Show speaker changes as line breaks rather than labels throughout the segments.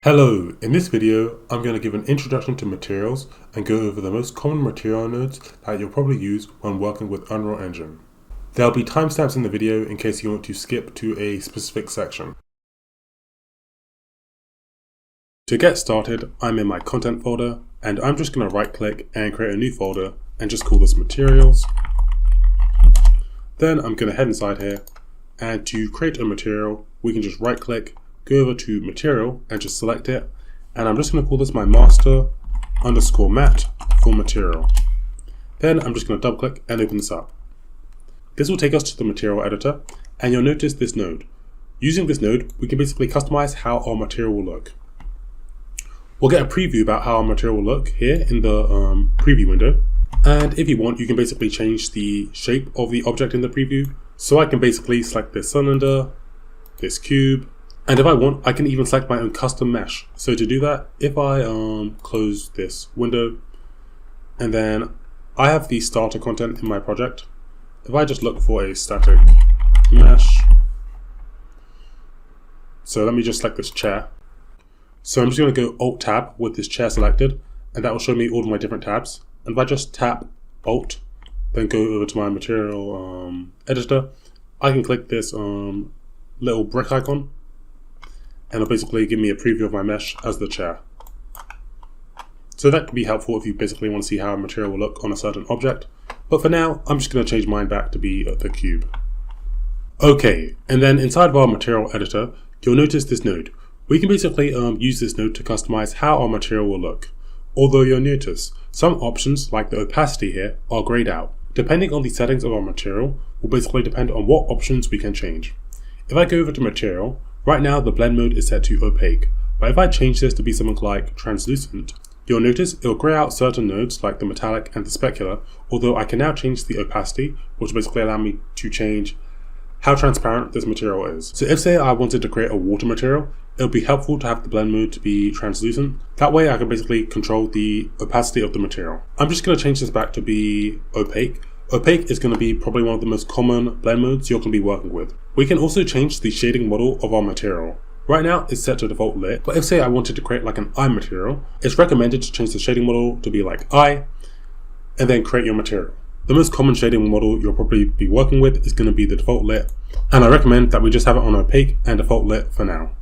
Hello, in this video I'm going to give an introduction to materials and go over the most common material nodes that you'll probably use when working with Unreal Engine. There'll be timestamps in the video in case you want to skip to a specific section. To get started, I'm in my content folder and I'm just going to right click and create a new folder and just call this materials. Then I'm going to head inside here, and to create a material we can just right click, go over to material and just select it, and I'm just going to call this my master underscore mat for material. Then I'm just going to double click and open this up. This will take us to the material editor, and you'll notice this node. Using this node we can basically customize how our material will look. We'll get a preview about how our material will look here in the preview window, and if you want you can basically change the shape of the object in the preview. So I can basically select this cylinder, this cube, and if I want, I can even select my own custom mesh. So to do that, if I close this window, and then I have the starter content in my project. If I just look for a static mesh, so let me just select this chair. So I'm just going to go Alt Tab with this chair selected, and that will show me all of my different tabs. And if I just tap Alt, then go over to my material editor, I can click this little brick icon, and it'll basically give me a preview of my mesh as the chair. So that can be helpful if you basically want to see how a material will look on a certain object. But for now, I'm just going to change mine back to be the cube. Okay, and then inside of our material editor, you'll notice this node. We can basically use this node to customize how our material will look. Although you'll notice, some options like the opacity here are grayed out. Depending on the settings of our material will basically depend on what options we can change. If I go over to material, right now the blend mode is set to opaque, but if I change this to be something like translucent, you'll notice it'll grey out certain nodes like the metallic and the specular, although I can now change the opacity, which will basically allow me to change how transparent this material is. So if say I wanted to create a water material, it'll be helpful to have the blend mode to be translucent. That way I can basically control the opacity of the material. I'm just going to change this back to be opaque. Opaque is going to be probably one of the most common blend modes you're going to be working with. We can also change the shading model of our material. Right now it's set to default lit, but if say I wanted to create like an eye material, it's recommended to change the shading model to be like eye, and then create your material. The most common shading model you'll probably be working with is going to be the default lit, and I recommend that we just have it on opaque and default lit for now.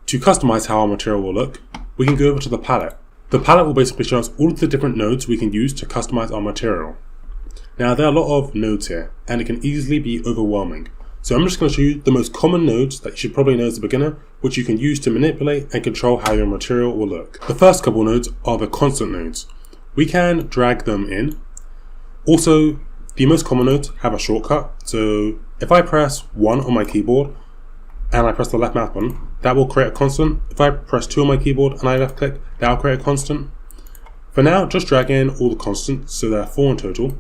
To customize how our material will look, we can go over to the palette. The palette will basically show us all of the different nodes we can use to customize our material. Now there are a lot of nodes here, and it can easily be overwhelming. So I'm just going to show you the most common nodes that you should probably know as a beginner, which you can use to manipulate and control how your material will look. The first couple nodes are the constant nodes. We can drag them in. Also, the most common nodes have a shortcut. So if I press 1 on my keyboard and I press the left mouse button, that will create a constant. If I press 2 on my keyboard and I left click, that will create a constant. For now, just drag in all the constants, so there are 4 in total.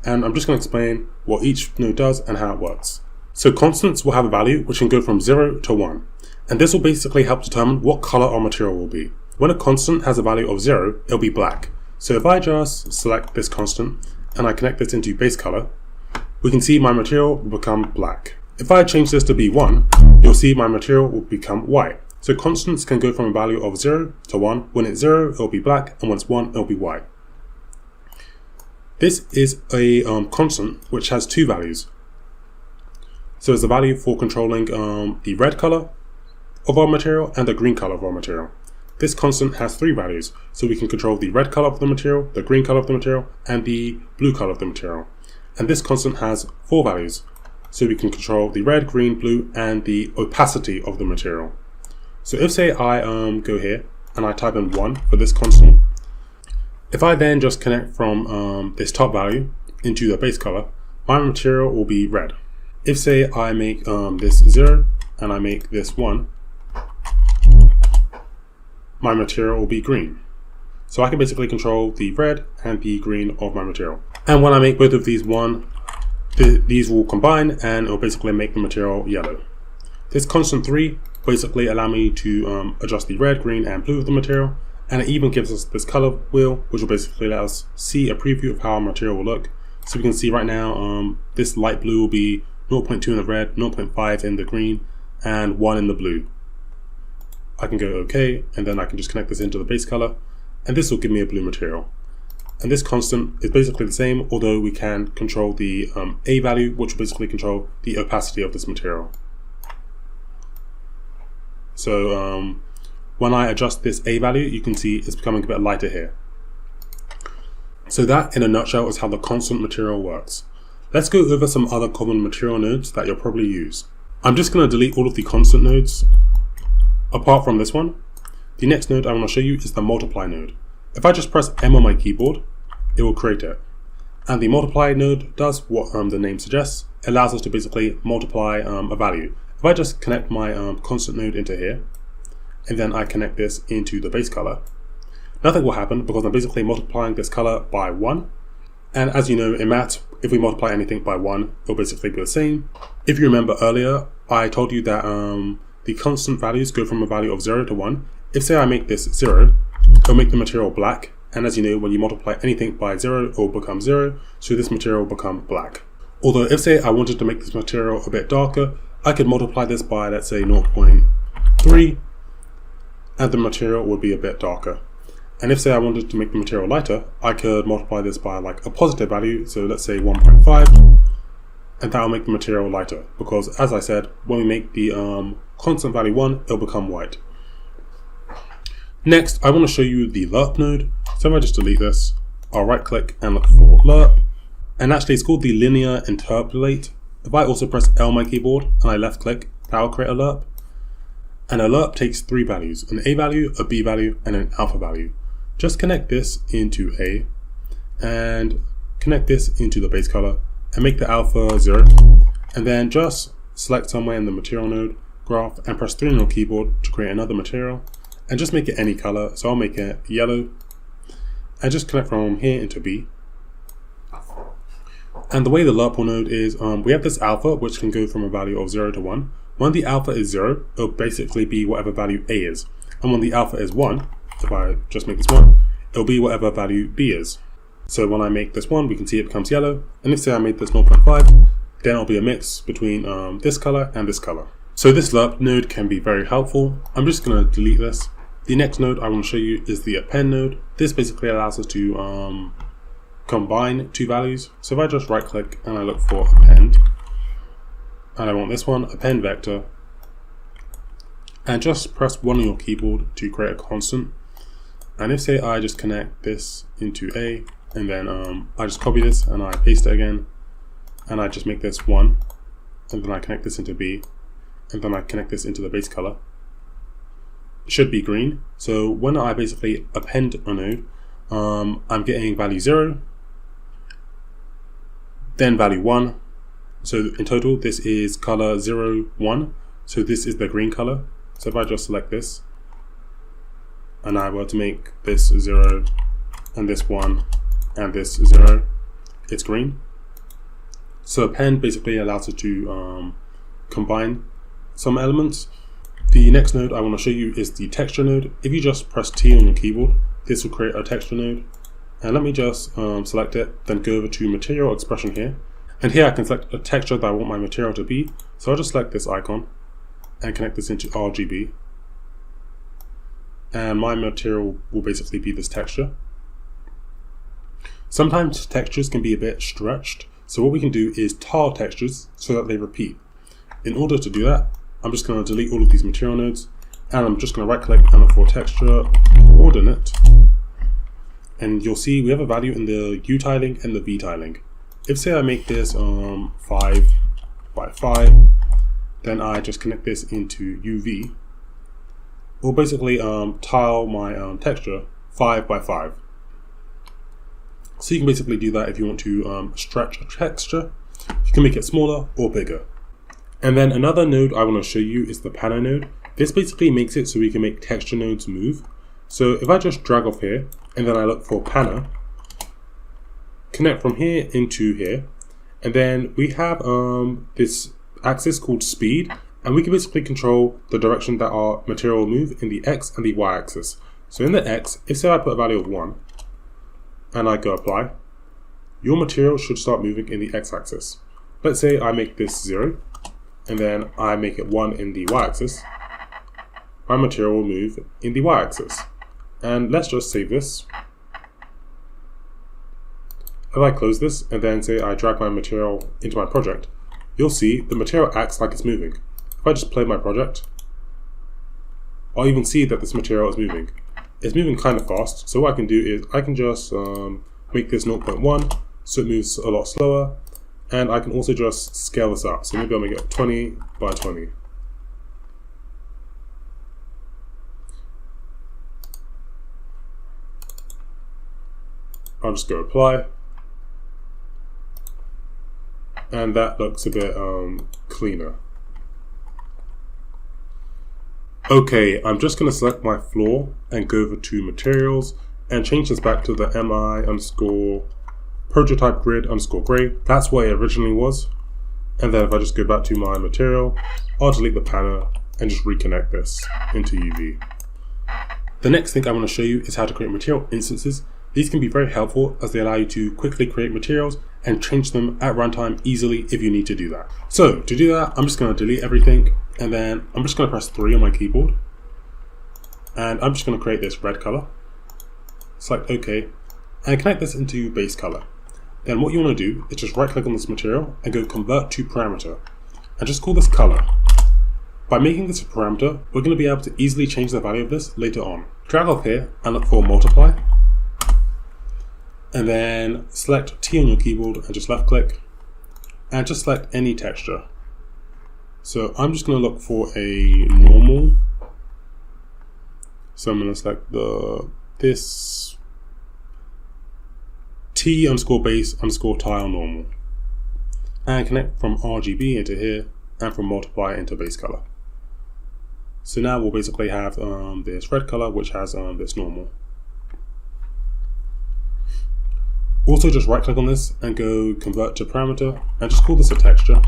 And I'm just going to explain what each node does and how it works. So constants will have a value which can go from 0 to 1. And this will basically help determine what color our material will be. When a constant has a value of 0, it'll be black. So if I just select this constant and I connect this into base color, we can see my material will become black. If I change this to be 1, you'll see my material will become white. So constants can go from a value of 0 to 1. When it's 0, it'll be black, and when it's 1, it'll be white. This is a constant which has 2 values. So it's a value for controlling the red color of our material and the green color of our material. This constant has 3 values, so we can control the red color of the material, the green color of the material, and the blue color of the material. And this constant has 4 values, so we can control the red, green, blue, and the opacity of the material. So if say I go here and I type in 1 for this constant, if I then just connect from this top value into the base color, my material will be red. If say I make this 0 and I make this 1, my material will be green. So I can basically control the red and the green of my material. And when I make both of these 1, these will combine and it will basically make the material yellow. This constant 3 basically allow me to adjust the red, green, and blue of the material, and it even gives us this color wheel, which will basically let us see a preview of how our material will look. So we can see right now this light blue will be 0.2 in the red, 0.5 in the green, and 1 in the blue. I can go OK, and then I can just connect this into the base color, and this will give me a blue material. And this constant is basically the same, although we can control the A value, which will basically control the opacity of this material. So when I adjust this A value, you can see it's becoming a bit lighter here. So that, in a nutshell, is how the constant material works. Let's go over some other common material nodes that you'll probably use. I'm just going to delete all of the constant nodes, apart from this one. The next node I want to show you is the multiply node. If I just press M on my keyboard, it will create it. And the multiply node does what the name suggests. It allows us to basically multiply a value. If I just connect my constant node into here, and then I connect this into the base color, nothing will happen because I'm basically multiplying this color by 1. And as you know, in maths, if we multiply anything by 1, it'll basically be the same. If you remember earlier, I told you that the constant values go from a value of 0 to 1. If, say, I make this 0, it'll make the material black. And as you know, when you multiply anything by 0, it will become 0, so this material will become black. Although if, say, I wanted to make this material a bit darker, I could multiply this by, let's say, 0.3, and the material would be a bit darker. And if, say, I wanted to make the material lighter, I could multiply this by like a positive value, so let's say 1.5, and that will make the material lighter, because as I said, when we make the constant value 1, it'll become white. Next, I want to show you the Lerp node. So if I just delete this, I'll right click and look for Lerp, and actually it's called the linear interpolate. If I also press L on my keyboard and I left click, that will create a Lerp. And a Lerp takes 3 values, an A value, a B value, and an alpha value. Just connect this into A, and connect this into the base color, and make the alpha 0, and then just select somewhere in the material node graph and press 3 on your keyboard to create another material, and just make it any color. So I'll make it yellow, and just connect from here into B. And the way the Lerp node is, we have this alpha, which can go from a value of 0 to 1. When the alpha is 0, it'll basically be whatever value A is. And when the alpha is 1, if I just make this 1, it'll be whatever value B is. So when I make this 1, we can see it becomes yellow. And if, say, I made this 0.5, then it'll be a mix between this color and this color. So this Lerp node can be very helpful. I'm just going to delete this. The next node I want to show you is the Append node. This basically allows us to combine 2 values. So if I just right click and I look for Append, and I want this one, Append vector, and just press 1 on your keyboard to create a constant. And if, say, I just connect this into A, and then I just copy this and I paste it again, and I just make this 1, and then I connect this into B, and then I connect this into the base color, it should be green. So when I basically append a node, I'm getting value 0, then value 1. So in total, this is color 0, 1. So this is the green color. So if I just select this, and I were to make this 0, and this 1, and this 0, it's green. So Append basically allows us to combine some elements. The next node I want to show you is the texture node. If you just press T on your keyboard, this will create a texture node. And let me just select it, then go over to material expression here. And here I can select a texture that I want my material to be. So I'll just select this icon and connect this into RGB. And my material will basically be this texture. Sometimes textures can be a bit stretched. So what we can do is tile textures so that they repeat. In order to do that, I'm just going to delete all of these material nodes, and I'm just going to right click and look for texture coordinate. And you'll see we have a value in the U tiling and the V tiling. If, say, I make this 5 by 5, then I just connect this into UV. We'll basically tile my texture 5 by 5. So you can basically do that if you want to stretch a texture. You can make it smaller or bigger. And then another node I want to show you is the panner node. This basically makes it so we can make texture nodes move. So if I just drag off here, and then I look for panner, connect from here into here, and then we have this axis called speed, and we can basically control the direction that our material will move in the X and the Y axis. So in the X, if, say, I put a value of 1, and I go apply, your material should start moving in the X axis. Let's say I make this 0, and then I make it 1 in the Y axis. my material will move in the y-axis. And let's just save this. If I close this and then say I drag my material into my project, you'll see the material acts like it's moving. If I just play my project, I'll even see that this material is moving. It's moving kind of fast, so what I can do is I can just make this 0.1 so it moves a lot slower, and I can also just scale this up. So maybe I'll make it 20 by 20. I'll just go apply, and that looks a bit cleaner. Okay, I'm just going to select my floor and go over to materials and change this back to the mi_prototype_grid_gray. That's what it originally was. And then if I just go back to my material, I'll delete the panel and just reconnect this into UV. The next thing I want to show you is how to create material instances. These can be very helpful as they allow you to quickly create materials and change them at runtime easily if you need to do that. So to do that, I'm just going to delete everything, and then I'm just going to press 3 on my keyboard, and I'm just going to create this red color. Select OK, and connect this into base color. Then what you want to do is just right click on this material and go convert to parameter, and just call this color. By making this a parameter, we're going to be able to easily change the value of this later on. Drag off here and look for multiply, and then select T on your keyboard and just left click and just select any texture. So I'm just going to look for a normal. So I'm going to select this T_base_tile normal, and connect from RGB into here and from multiply into base color. So now we'll basically have this red color which has this normal. Also just right click on this and go convert to parameter and just call this a texture.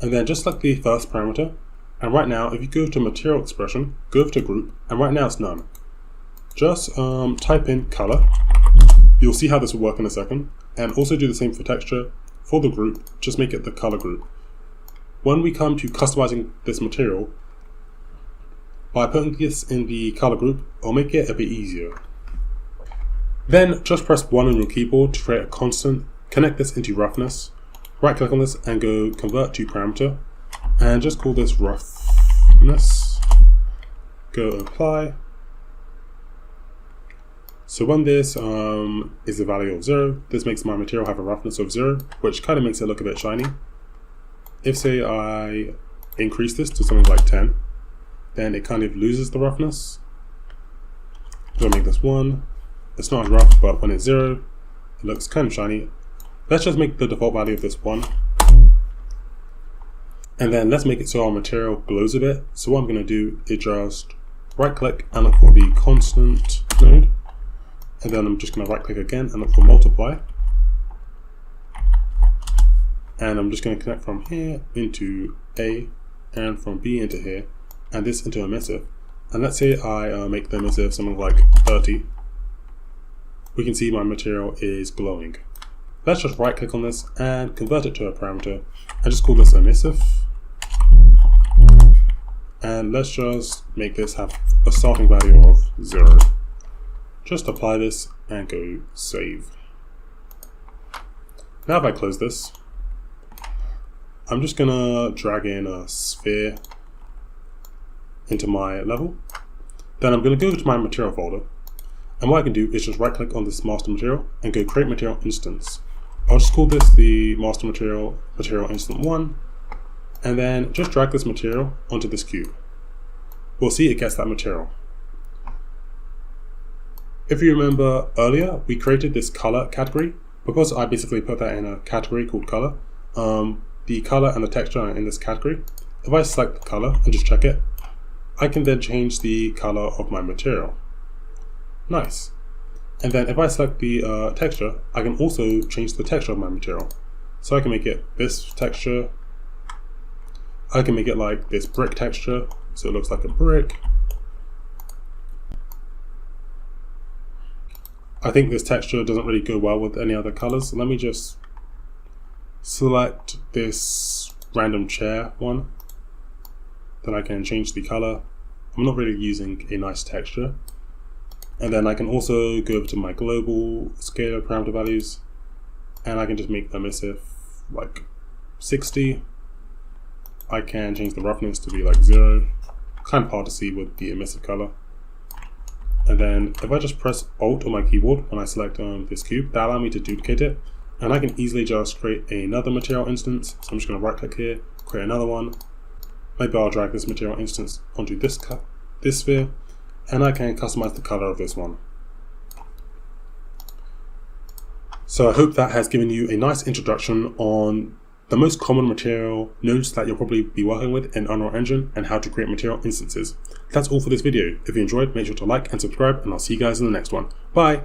And then just select the first parameter, and right now if you go to material expression, go over to group, and right now it's none. Just type in color. You'll see how this will work in a second, and also do the same for texture. For the group, just make it the color group. When we come to customizing this material, by putting this in the color group, I'll make it a bit easier. Then just press 1 on your keyboard to create a constant, connect this into roughness, right click on this and go convert to parameter, and just call this roughness, go apply. So when this is the value of 0, this makes my material have a roughness of 0, which kind of makes it look a bit shiny. If say I increase this to something like 10, then it kind of loses the roughness. So I'll make this 1. It's not as rough, but when it's 0, it looks kind of shiny. Let's just make the default value of this 1. And then let's make it so our material glows a bit. So what I'm going to do is just right click and look for the constant node. And then I'm just going to right click again and look for multiply. And I'm just going to connect from here into A and from B into here, and this into emissive. And let's say I make the emissive something like 30. We can see my material is glowing. Let's just right click on this and convert it to a parameter and just call this emissive. And let's just make this have a starting value of 0. Just apply this and go save. Now if I close this, I'm just gonna drag in a sphere into my level. Then I'm gonna go to my material folder. And what I can do is just right click on this master material and go create material instance. I'll just call this the master material instance 1, and then just drag this material onto this cube. We'll see it gets that material. If you remember earlier, we created this color category. Because I basically put that in a category called color, the color and the texture are in this category. If I select the color and just check it, I can then change the color of my material. Nice. And then if I select the texture, I can also change the texture of my material. So I can make it this texture. I can make it like this brick texture, so it looks like a brick. I think this texture doesn't really go well with any other colors. Let me just select this random chair one. Then I can change the color I'm not really using a nice texture. And then I can also go over to my global scalar parameter values, and I can just make the emissive like 60. I can change the roughness to be like 0. Kind of hard to see with the emissive color. And then if I just press Alt on my keyboard when I select this cube, that allows me to duplicate it. And I can easily just create another material instance. So I'm just going to right click here, create another one. Maybe I'll drag this material instance onto this sphere, and I can customize the color of this one. So I hope that has given you a nice introduction on the most common material nodes that you'll probably be working with in Unreal Engine and how to create material instances. That's all for this video. If you enjoyed, make sure to like and subscribe, and I'll see you guys in the next one. Bye!